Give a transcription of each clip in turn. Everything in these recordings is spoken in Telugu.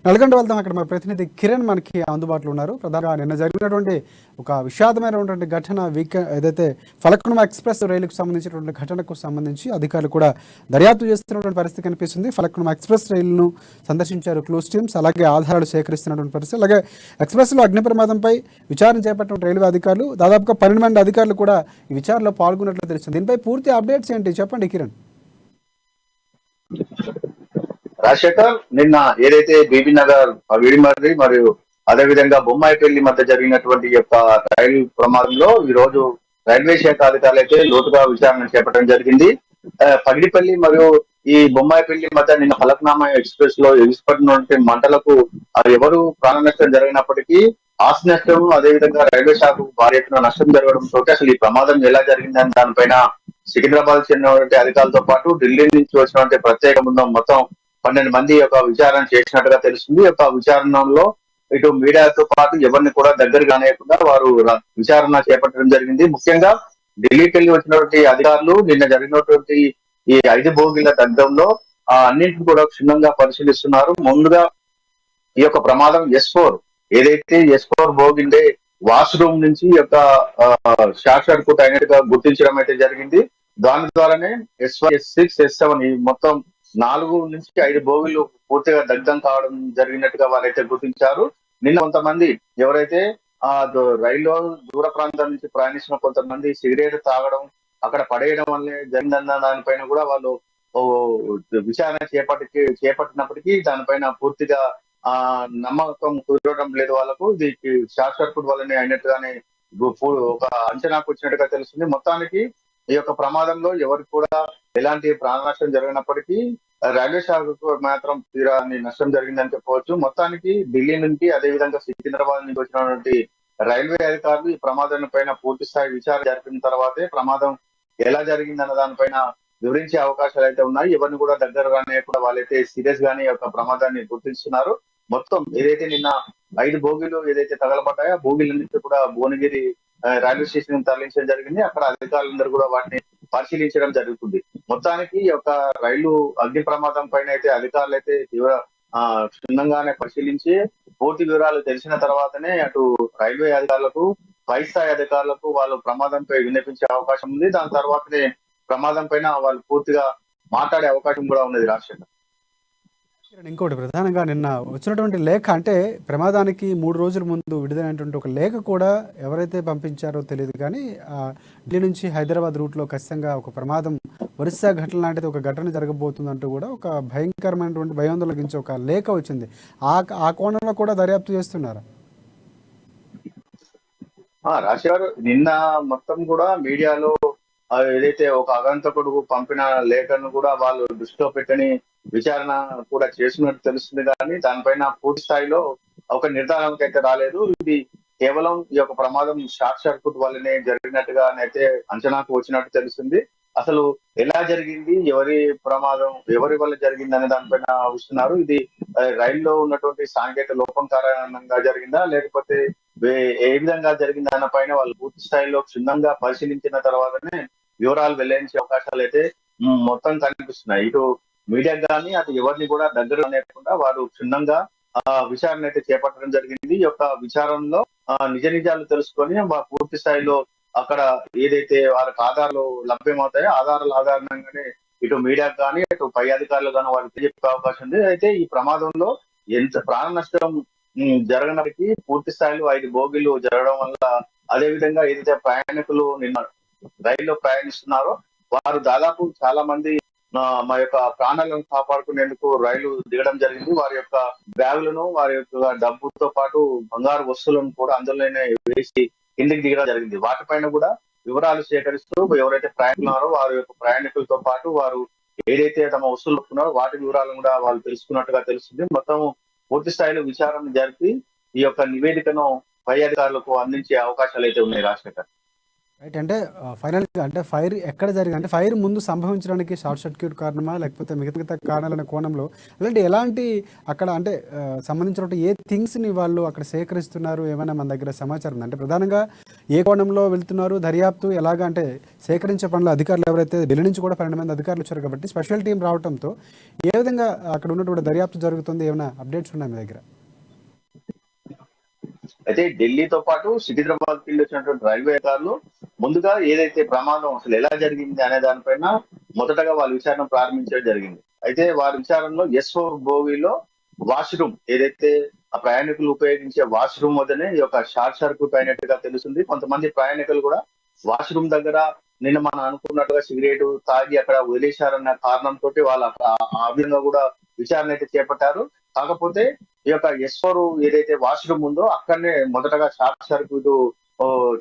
నల్గొండ వెళ్దాం. అక్కడ మా ప్రతినిధి కిరణ్ మనకి అందుబాటులో ఉన్నారు. ప్రధానంగా నిన్న జరిగినటువంటి ఒక విషాదమైనటువంటి ఘటన ఏదైతే ఫలక్నుమా ఎక్స్ప్రెస్ రైలుకు సంబంధించినటువంటి ఘటనకు సంబంధించి అధికారులు కూడా దర్యాప్తు చేస్తున్నటువంటి పరిస్థితి కనిపిస్తుంది. ఫలక్నుమా ఎక్స్ప్రెస్ రైలును సందర్శించారు క్లూస్ టీమ్స్, అలాగే ఆధారాలు సేకరిస్తున్నటువంటి పరిస్థితి. అలాగే ఎక్స్ప్రెస్లో అగ్ని ప్రమాదంపై విచారణ చేపట్టిన రైల్వే అధికారులు, దాదాపుగా 12 మంది అధికారులు కూడా ఈ విచారణలో పాల్గొన్నట్లు తెలుస్తుంది. దీనిపై పూర్తి అప్డేట్స్ ఏంటి చెప్పండి కిరణ్. రాజశేఖర్, నిన్న ఏదైతే బీబీ నగర్ విడిమర్రి మరియు అదేవిధంగా బొమ్మాయిపల్లి మధ్య జరిగినటువంటి యొక్క రైలు ప్రమాదంలో ఈ రోజు రైల్వే శాఖ అధికారులు అయితే లోతుగా విచారణ చేపట్టడం జరిగింది. పగిడిపల్లి మరియు ఈ బొమ్మాయిపల్లి మధ్య నిన్న ఫలక్నామా ఎక్స్ప్రెస్ లో ఎగిసిపడినటువంటి మంటలకు ఎవరు ప్రాణ నష్టం జరిగినప్పటికీ ఆస్తి నష్టం, అదేవిధంగా రైల్వే శాఖకు భారీ ఎత్తున నష్టం జరగడంతో అసలు ఈ ప్రమాదం ఎలా జరిగిందని దానిపైన సికింద్రాబాద్ చెందినటువంటి అధికారులతో పాటు ఢిల్లీ నుంచి వచ్చినటువంటి ప్రత్యేక బృందం మొత్తం 12 మంది యొక్క విచారణ చేసినట్టుగా తెలుస్తుంది. యొక్క విచారణలో ఇటు మీడియాతో పాటు ఎవరిని కూడా దగ్గర కానేయకుండా వారు విచారణ చేపట్టడం జరిగింది. ముఖ్యంగా ఢిల్లీకి వెళ్ళి వచ్చినటువంటి అధికారులు నిన్న జరిగినటువంటి ఈ 5 బోగీల దగ్ధంలో అన్నింటిని కూడా క్షుణ్ణంగా పరిశీలిస్తున్నారు. ముందుగా ఈ యొక్క ప్రమాదం S4 ఏదైతే S4 బోగిండే వాష్రూమ్ నుంచి యొక్క షార్ట్ సర్క్యూట్ అయినట్టుగా గుర్తించడం అయితే జరిగింది. దాని ద్వారానే S5, S6, S7 ఈ మొత్తం 4 నుంచి 5 బోగీలు పూర్తిగా దగ్ధం కావడం జరిగినట్టుగా వారైతే గుర్తించారు. నిన్న కొంతమంది ఎవరైతే రైల్లో దూర ప్రాంతాల నుంచి ప్రయాణించిన కొంతమంది సిగరెట్ తాగడం, అక్కడ పడేయడం వల్లే జరిగిందన్న దానిపైన కూడా వాళ్ళు విచారణ చేపట్టినప్పటికీ దానిపైన పూర్తిగా నమ్మకం కుదరడం లేదు వాళ్ళకు. ఇది షార్ట్ సర్క్యూట్ వల్లనే అయినట్టుగానే ఒక అంచనాకు వచ్చినట్టుగా తెలుస్తుంది. మొత్తానికి ఈ యొక్క ప్రమాదంలో ఎవరికి కూడా ఎలాంటి ప్రాణ నష్టం జరిగినప్పటికీ రైల్వే శాఖకు మాత్రం తీరాని నష్టం జరిగిందని చెప్పవచ్చు. మొత్తానికి ఢిల్లీ నుంచి అదేవిధంగా సికింద్రాబాద్ నుంచి వచ్చినటువంటి రైల్వే అధికారులు ఈ ప్రమాదం పైన పూర్తి స్థాయి విచారణ జరిపిన తర్వాతే ప్రమాదం ఎలా జరిగిందన్న దానిపైన వివరించే అవకాశాలు అయితే ఉన్నాయి. ఎవరిని కూడా దగ్గర రానియకుండా వాళ్ళైతే సీరియస్ గానే యొక్క ప్రమాదాన్ని గుర్తిస్తున్నారు. మొత్తం ఏదైతే నిన్న 5 బోగీలు ఏదైతే తగలబడ్డాయో ఆ బోగీలన్నింటినీ కూడా భువనగిరి రైల్వే స్టేషన్ తరలించడం జరిగింది. అక్కడ అధికారులందరూ కూడా వాటిని పరిశీలించడం జరుగుతుంది. మొత్తానికి ఈ యొక్క రైలు అగ్ని ప్రమాదం పైన అయితే అధికారులు అయితే తీవ్ర క్షుణ్ణంగానే పరిశీలించి పూర్తి వివరాలు తెలిసిన తర్వాతనే అటు రైల్వే అధికారులకు, పై స్థాయి అధికారులకు వాళ్ళు ప్రమాదంపై విన్నపించే అవకాశం ఉంది. దాని తర్వాతనే ప్రమాదం పైన వాళ్ళు పూర్తిగా మాట్లాడే అవకాశం కూడా ఉన్నది. రాజశేఖర్, ఇంకోటి ప్రధానంగా నిన్న వచ్చినటువంటి లేఖ, అంటే ప్రమాదానికి 3 రోజుల ముందు విడుదలైనటువంటి ఒక లేఖ కూడా ఎవరైతే పంపించారో తెలియదు, కానీ ఢిల్లీ నుంచి హైదరాబాద్ రూట్లో ఖచ్చితంగా ఒక ప్రమాదం, వరుస ఘటన లాంటిది ఒక ఘటన జరగబోతుందంటూ కూడా ఒక భయంకరమైనటువంటి భయాందోళన కలిగించే ఒక లేఖ వచ్చింది. ఆ కోణంలో కూడా దర్యాప్తు చేస్తున్నారు. రాజశేఖర్, నిన్న మొత్తం కూడా మీడియాలో ఏదైతే ఒక ఆగంతకుడు పంపిన లేఖను కూడా వాళ్ళు దృష్టిలో పెట్టని విచారణ కూడా చేసినట్టు తెలుస్తుంది, కానీ దానిపైన పూర్తి స్థాయిలో ఒక నిర్ధారణకు అయితే రాలేదు. ఇది కేవలం ఈ యొక్క ప్రమాదం షార్ట్ సర్క్యూట్ వల్లనే జరిగినట్టుగా అయితే అంచనాకు వచ్చినట్టు తెలుస్తుంది. అసలు ఎలా జరిగింది, ఎవరి ప్రమాదం ఎవరి వల్ల జరిగింది అనే దానిపైన వస్తున్నారు. ఇది రైల్లో ఉన్నటువంటి సాంకేతిక లోపం కారణంగా జరిగిందా, లేకపోతే ఏ విధంగా జరిగింది అన్న పైన వాళ్ళు పూర్తి స్థాయిలో క్షుణ్ణంగా పరిశీలించిన తర్వాతనే వివరాలు వెల్లడించే అవకాశాలు అయితే మొత్తం కనిపిస్తున్నాయి. ఇటు మీడియా కానీ అటు ఎవరిని కూడా దగ్గర లేకుండా వారు క్షుణ్ణంగా విచారణ అయితే చేపట్టడం జరిగింది. ఈ యొక్క విచారణలో నిజ నిజాలు తెలుసుకొని పూర్తి స్థాయిలో అక్కడ ఏదైతే వాళ్ళకి ఆధారాలు లభ్యమవుతాయో ఆధారాల ఆధారంగానే ఇటు మీడియాకు కానీ అటు పై అధికారులు కానీ వాళ్ళకి చెప్పే అవకాశం ఉంది. అయితే ఈ ప్రమాదంలో ఎంత ప్రాణ నష్టం జరగడానికి పూర్తి స్థాయిలో 5 బోగీలు జరగడం వల్ల, అదే విధంగా ఏదైతే ప్రయాణికులు నిన్న రైల్లో ప్రయాణిస్తున్నారో వారు దాదాపు చాలా మంది మా యొక్క ప్రాణాలను కాపాడుకునేందుకు రైలు దిగడం జరిగింది. వారి యొక్క బ్యాగులను, వారి యొక్క డబ్బుతో పాటు బంగారు వస్తువులను కూడా అందులోనే వేసి కిందికి దిగడం జరిగింది. వాటిపైన కూడా వివరాలు సేకరిస్తూ ఎవరైతే ప్రయాణికున్నారో వారి యొక్క ప్రయాణికులతో పాటు వారు ఏదైతే తమ వస్తువులు ఉన్నారో వాటి వివరాలను కూడా వాళ్ళు తెలుసుకున్నట్టుగా తెలుస్తుంది. మొత్తం పూర్తి స్థాయిలో విచారణ జరిపి ఈ యొక్క నివేదికను పై అధికారులకు అందించే అవకాశాలు అయితే ఉన్నాయి. రాజశేఖర్, రైట్. అంటే ఫైనల్‌గా అంటే ఫైర్ ఎక్కడ జరిగింది? అంటే ఫైర్ ముందు సంభవించడానికి షార్ట్ సర్క్యూట్ కారణమా? లేకపోతే మిగతా కారణాలనే కోణంలో అలాంటి ఎలాంటి అక్కడ అంటే సంబంధించినటువంటి ఏ థింగ్స్‌ని వాళ్ళు అక్కడ సేకరిస్తున్నారు? ఏమైనా మన దగ్గర సమాచారం ఉందా? అంటే ప్రధానంగా ఏ కోణంలో వెళ్తున్నారు? దర్యాప్తు ఎలాగా అంటే సేకరించే పనిలో అధికారులు ఎవరైతే ఢిల్లీ నుంచి కూడా 12 మంది అధికారులు వచ్చారు కాబట్టి స్పెషల్ టీమ్ రావటంతో ఏ విధంగా అక్కడ ఉన్నటువంటి దర్యాప్తు జరుగుతుంది? ఏమైనా అప్డేట్స్ ఉన్నాయా మీ దగ్గర? అయితే ఢిల్లీతో పాటు సికింద్రాబాద్ కి వచ్చినటువంటి రైల్వే అధికారులు ముందుగా ఏదైతే ప్రమాదం అసలు ఎలా జరిగింది అనే దానిపైన మొదటగా వాళ్ళ విచారణ ప్రారంభించడం జరిగింది. అయితే వారి విచారణలో S4 బోగీలో వాష్రూమ్ ఏదైతే ఆ ప్రయాణికులు ఉపయోగించే వాష్రూమ్ వద్దనే ఈ యొక్క షార్ట్ సర్క్యూట్ అయినట్టుగా తెలుస్తుంది. కొంతమంది ప్రయాణికులు కూడా వాష్రూమ్ దగ్గర నిన్న మనం అనుకున్నట్టుగా సిగరెట్ తాగి అక్కడ వదిలేశారన్న కారణంతో వాళ్ళు ఆ విధంగా కూడా విచారణ అయితే చేపట్టారు. కాకపోతే ఈ యొక్క S4 ఏదైతే వాష్రూమ్ ఉందో అక్కడనే మొదటగా షార్ట్ సర్క్యూట్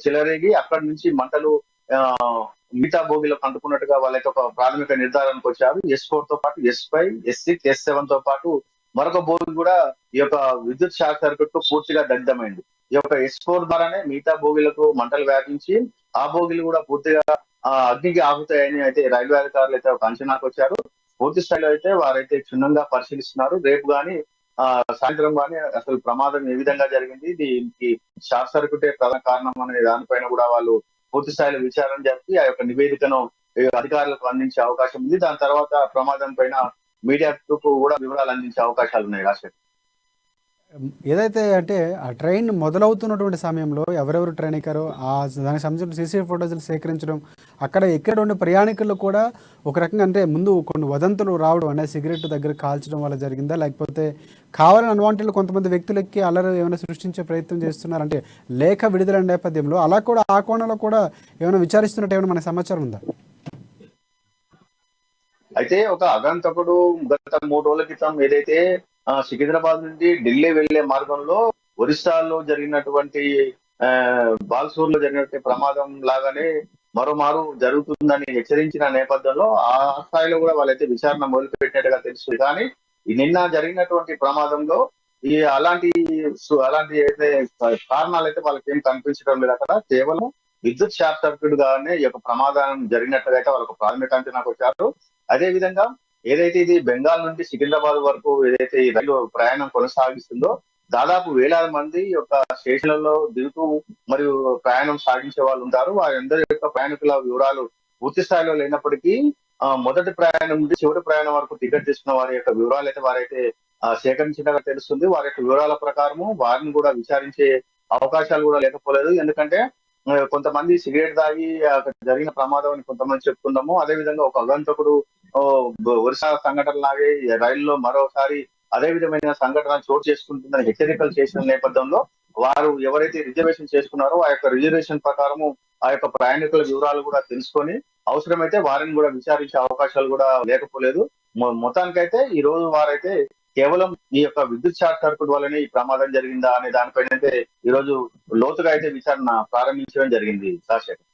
చెలరేగి అక్కడి నుంచి మంటలు ఆ మిగతా బోగిలకు అంటుకున్నట్టుగా వాళ్ళైతే ఒక ప్రాథమిక నిర్ధారణకు వచ్చారు. S4 తో పాటు S5, S6, S7 తో పాటు మరొక బోగి కూడా ఈ యొక్క విద్యుత్ షార్ట్ సర్క్యూట్ తో పూర్తిగా దగ్ధమైంది. ఈ యొక్క S4 ద్వారానే మిగతా బోగిలకు మంటలు వ్యాపించి ఆ బోగిలు కూడా పూర్తిగా అగ్నికి ఆగుతాయని అయితే రైల్వే అధికారులు అయితే ఒక అంచనాకు వచ్చారు. పూర్తి స్థాయిలో అయితే వారైతే క్షుణ్ణంగా పరిశీలిస్తున్నారు. రేపు గాని సాయంత్రం గాని అసలు ప్రమాదం ఏ విధంగా జరిగింది, దీనికి షార్ట్ సర్క్యూటే ప్రధాన కారణం అనే దానిపైన కూడా వాళ్ళు పూర్తి స్థాయిలో విచారణ జరిపి ఆ యొక్క నివేదికను అధికారులకు అందించే అవకాశం ఉంది. దాని తర్వాత ప్రమాదం పైన మీడియాకు కూడా వివరాలు అందించే అవకాశాలు ఉన్నాయి. రాష్ట్ర ఏదైతే అంటే ఆ ట్రైన్ మొదలవుతున్నటువంటి సమయంలో ఎవరెవరు ట్రైన్ ఎక్కారో దానికి సంబంధించిన సీసీటీవీ ఫోటోలు సేకరించడం, అక్కడ ఎక్కేటువంటి ప్రయాణికులు కూడా ఒక రకంగా అంటే ముందు కొన్ని వదంతులు రావడం అంటే సిగరెట్ దగ్గర కాల్చడం వల్ల జరిగిందా? లేకపోతే కావాలని అన్వాంటెడ్ కొంతమంది వ్యక్తులు ఎక్కి అల్లరి ఏమైనా సృష్టించే ప్రయత్నం చేస్తున్నారు అంటే లేఖ విడుదల నేపథ్యంలో అలా కూడా ఆ కోణంలో కూడా ఏమైనా విచారిస్తున్నట్టు ఏమైనా మనకు సమాచారం ఉందా? అయితే ఒక అగంతకుడు గత 3 రోజుల క్రితం ఏదైతే సికింద్రాబాద్ నుండి ఢిల్లీ వెళ్లే మార్గంలో ఒరిస్సాలో జరిగినటువంటి ఆ బాల్సూర్ లో జరిగినటువంటి ప్రమాదం లాగానే మరోమారు జరుగుతుందని హెచ్చరించిన నేపథ్యంలో ఆ స్థాయిలో కూడా వాళ్ళైతే విచారణ మొదలుపెట్టినట్టుగా తెలుస్తుంది. కానీ ఈ నిన్న జరిగినటువంటి ప్రమాదంలో ఈ అలాంటి అయితే కారణాలు అయితే వాళ్ళకి ఏం కనిపించడం లేదు. అక్కడ కేవలం విద్యుత్ షార్ట్ సర్క్యూట్ గానే ఈ యొక్క ప్రమాదం జరిగినట్టుగా అయితే వాళ్ళకు ప్రాథమిక అంచనాకు వచ్చారు. అదే విధంగా ఏదైతే ఇది బెంగాల్ నుండి సికింద్రాబాద్ వరకు ఏదైతే ఈ రైలు ప్రయాణం కొనసాగిస్తుందో దాదాపు వేలాది మంది యొక్క స్టేషన్లలో దిగుతూ మరియు ప్రయాణం సాగించే వాళ్ళు ఉంటారు. వారందరి యొక్క ప్రయాణికుల వివరాలు పూర్తి స్థాయిలో లేనప్పటికీ మొదటి ప్రయాణం నుండి చివరి ప్రయాణం వరకు టికెట్ తీసుకున్న వారి యొక్క వివరాలు అయితే వారైతే సేకరించినట్టుగా తెలుస్తుంది. వారి యొక్క వివరాల ప్రకారము వారిని కూడా విచారించే అవకాశాలు కూడా లేకపోలేదు. ఎందుకంటే కొంతమంది సిగరెట్ తాగి అక్కడ జరిగిన ప్రమాదం అని కొంతమంది చెప్తున్నాము. అదే విధంగా ఒక అగంతకుడు ఒరిస్సా సంఘటన లాగే రైల్లో మరోసారి అదే విధమైన సంఘటన చోటు చేసుకుంటుందని హెచ్చరికలు చేసిన నేపథ్యంలో వారు ఎవరైతే రిజర్వేషన్ చేసుకున్నారో ఆ యొక్క రిజర్వేషన్ ప్రకారము ఆ యొక్క ప్రయాణికుల వివరాలు కూడా తెలుసుకొని అవసరమైతే వారిని కూడా విచారించే అవకాశాలు కూడా లేకపోలేదు. మొత్తానికైతే ఈ రోజు వారైతే కేవలం ఈ యొక్క విద్యుత్ షార్ట్ సర్క్యూట్ వల్లనే ఈ ప్రమాదం జరిగిందా అనే దానిపైన అయితే ఈ రోజు లోతుగా అయితే విచారణ ప్రారంభించడం జరిగింది. రాజశేఖర్.